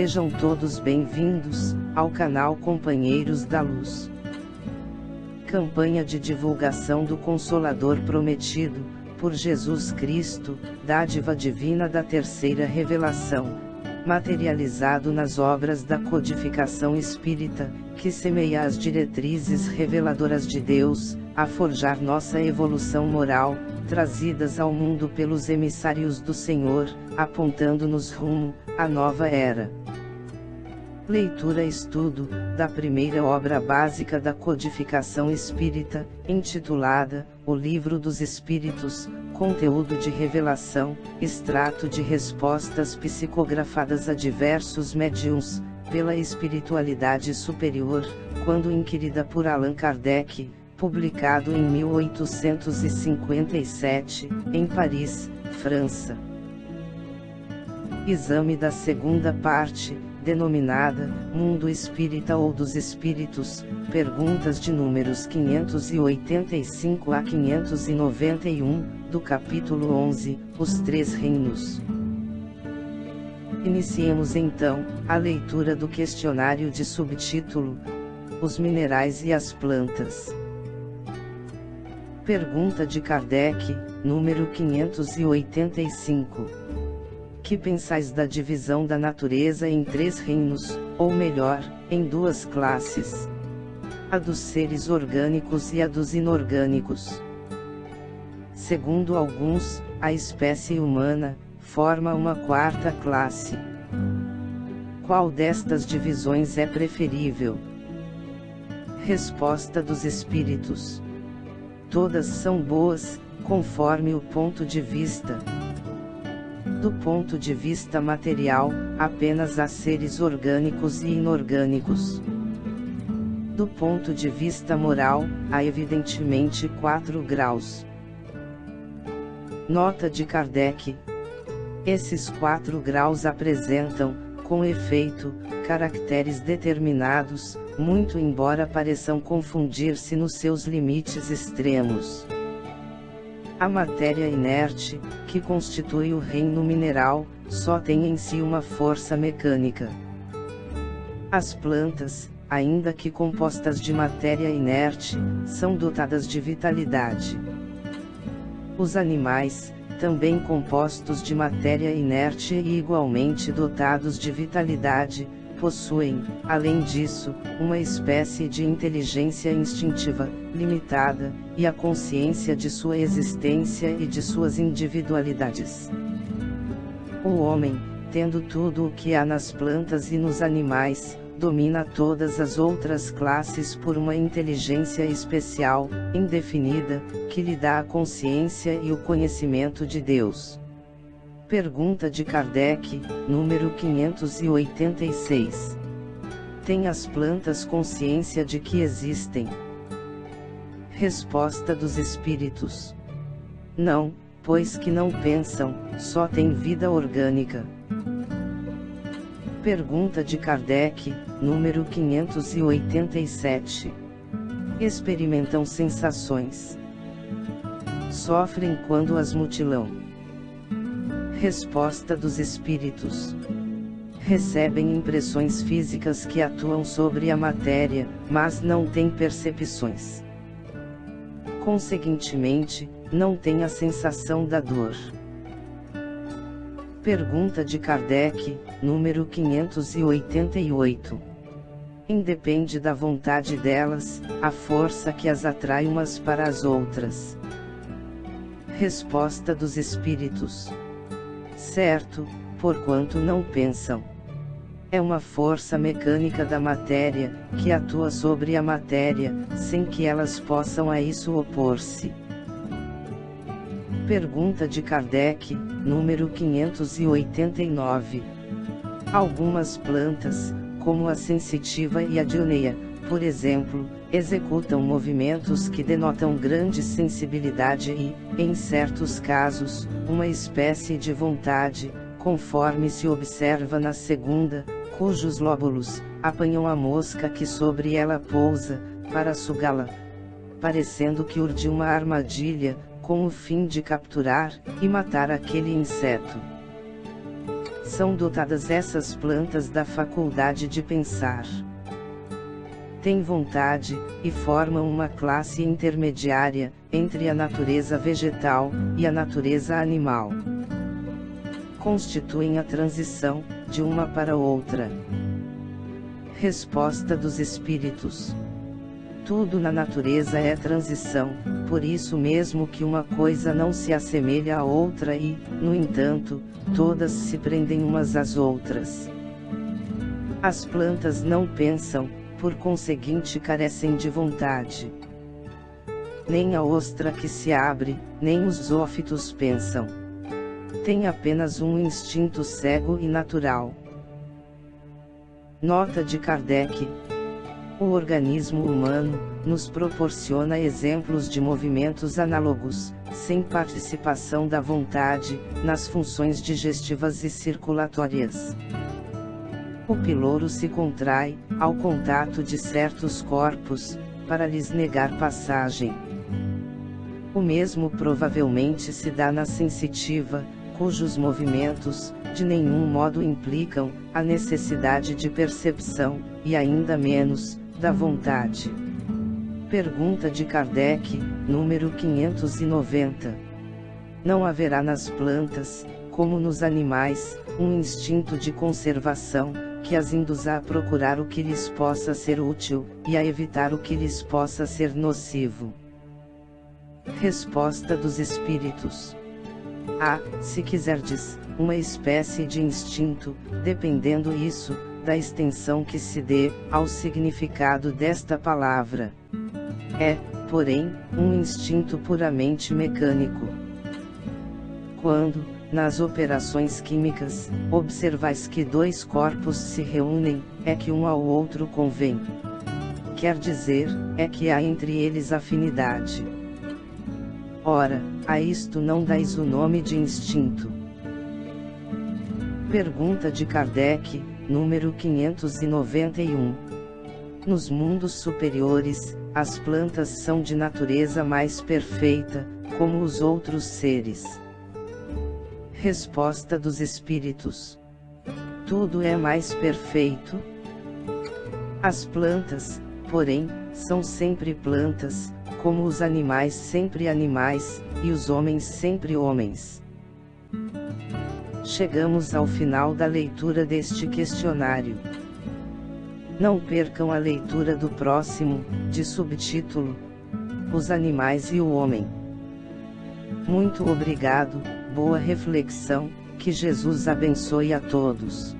Sejam todos bem-vindos ao canal Companheiros da Luz. Campanha de divulgação do Consolador Prometido, por Jesus Cristo, dádiva divina da terceira revelação, materializado nas obras da codificação espírita, que semeia as diretrizes reveladoras de Deus, a forjar nossa evolução moral, trazidas ao mundo pelos emissários do Senhor, apontando-nos rumo à nova era. Leitura e estudo da primeira obra básica da codificação espírita, intitulada O Livro dos Espíritos, conteúdo de revelação, extrato de respostas psicografadas a diversos médiuns, pela espiritualidade superior, quando inquirida por Allan Kardec, publicado em 1857, em Paris, França. Exame da segunda parte, denominada Mundo Espírita ou dos Espíritos, perguntas de números 585 a 591, do capítulo 11, Os Três Reinos. Iniciemos então a leitura do questionário de subtítulo: Os minerais e as plantas. Pergunta de Kardec, número 585. Que pensais da divisão da natureza em três reinos, ou melhor, em duas classes? A dos seres orgânicos e a dos inorgânicos. Segundo alguns, a espécie humana forma uma quarta classe. Qual destas divisões é preferível? Resposta dos espíritos: todas são boas, conforme o ponto de vista. Do ponto de vista material, apenas há seres orgânicos e inorgânicos. Do ponto de vista moral, há evidentemente 4 graus. Nota de Kardec: esses 4 graus apresentam, com efeito, caracteres determinados, muito embora pareçam confundir-se nos seus limites extremos. A matéria inerte, que constitui o reino mineral, só tem em si uma força mecânica. As plantas, ainda que compostas de matéria inerte, são dotadas de vitalidade. Os animais, também compostos de matéria inerte e igualmente dotados de vitalidade, possuem, além disso, uma espécie de inteligência instintiva, limitada, e a consciência de sua existência e de suas individualidades. O homem, tendo tudo o que há nas plantas e nos animais, domina todas as outras classes por uma inteligência especial, indefinida, que lhe dá a consciência e o conhecimento de Deus. Pergunta de Kardec, número 586. Têm as plantas consciência de que existem? Resposta dos espíritos: não, pois que não pensam, só têm vida orgânica. Pergunta de Kardec, número 587. Experimentam sensações? Sofrem quando as mutilam? Resposta dos espíritos: recebem impressões físicas que atuam sobre a matéria, mas não têm percepções. Conseguintemente, não têm a sensação da dor. Pergunta de Kardec, número 588. Independe da vontade delas, a força que as atrai umas para as outras. Resposta dos espíritos: certo, porquanto não pensam. É uma força mecânica da matéria, que atua sobre a matéria, sem que elas possam a isso opor-se. Pergunta de Kardec, número 589. Algumas plantas, como a sensitiva e a dioneia, por exemplo, executam movimentos que denotam grande sensibilidade e, em certos casos, uma espécie de vontade, conforme se observa na segunda, cujos lóbulos apanham a mosca que sobre ela pousa, para sugá-la, parecendo que urde uma armadilha, com o fim de capturar e matar aquele inseto. são dotadas essas plantas da faculdade de pensar. Têm vontade, e formam uma classe intermediária, entre a natureza vegetal, e a natureza animal. Constituem a transição, de uma para outra. Resposta dos espíritos. Tudo na natureza é transição, por isso mesmo que uma coisa não se assemelha à outra e, no entanto, todas se prendem umas às outras. As plantas não pensam, por conseguinte carecem de vontade. Nem a ostra que se abre, nem os zoófitos pensam. Tem apenas um instinto cego e natural. Nota de Kardec. O organismo humano nos proporciona exemplos de movimentos análogos, sem participação da vontade, nas funções digestivas e circulatórias. O piloro se contrai, ao contato de certos corpos, para lhes negar passagem. O mesmo provavelmente se dá na sensitiva, cujos movimentos, de nenhum modo implicam, a necessidade de percepção, e ainda menos, da vontade. Pergunta de Kardec, número 590. Não haverá nas plantas, como nos animais, um instinto de conservação, que as induza a procurar o que lhes possa ser útil, e a evitar o que lhes possa ser nocivo? Resposta dos espíritos. Há, se quiserdes, uma espécie de instinto, dependendo isso, da extensão que se dê, ao significado desta palavra. É, porém, um instinto puramente mecânico. Quando, nas operações químicas, observais que dois corpos se reúnem, é que um ao outro convém. Quer dizer, é que há entre eles afinidade. Ora, a isto não dais o nome de instinto. Pergunta de Kardec, número 591. Nos mundos superiores, as plantas são de natureza mais perfeita, como os outros seres. Resposta dos espíritos. Tudo é mais perfeito? As plantas, porém, são sempre plantas, como os animais sempre animais, e os homens sempre homens. Chegamos ao final da leitura deste questionário. Não percam a leitura do próximo, de subtítulo: Os animais e o homem. Muito obrigado, boa reflexão, que Jesus abençoe a todos.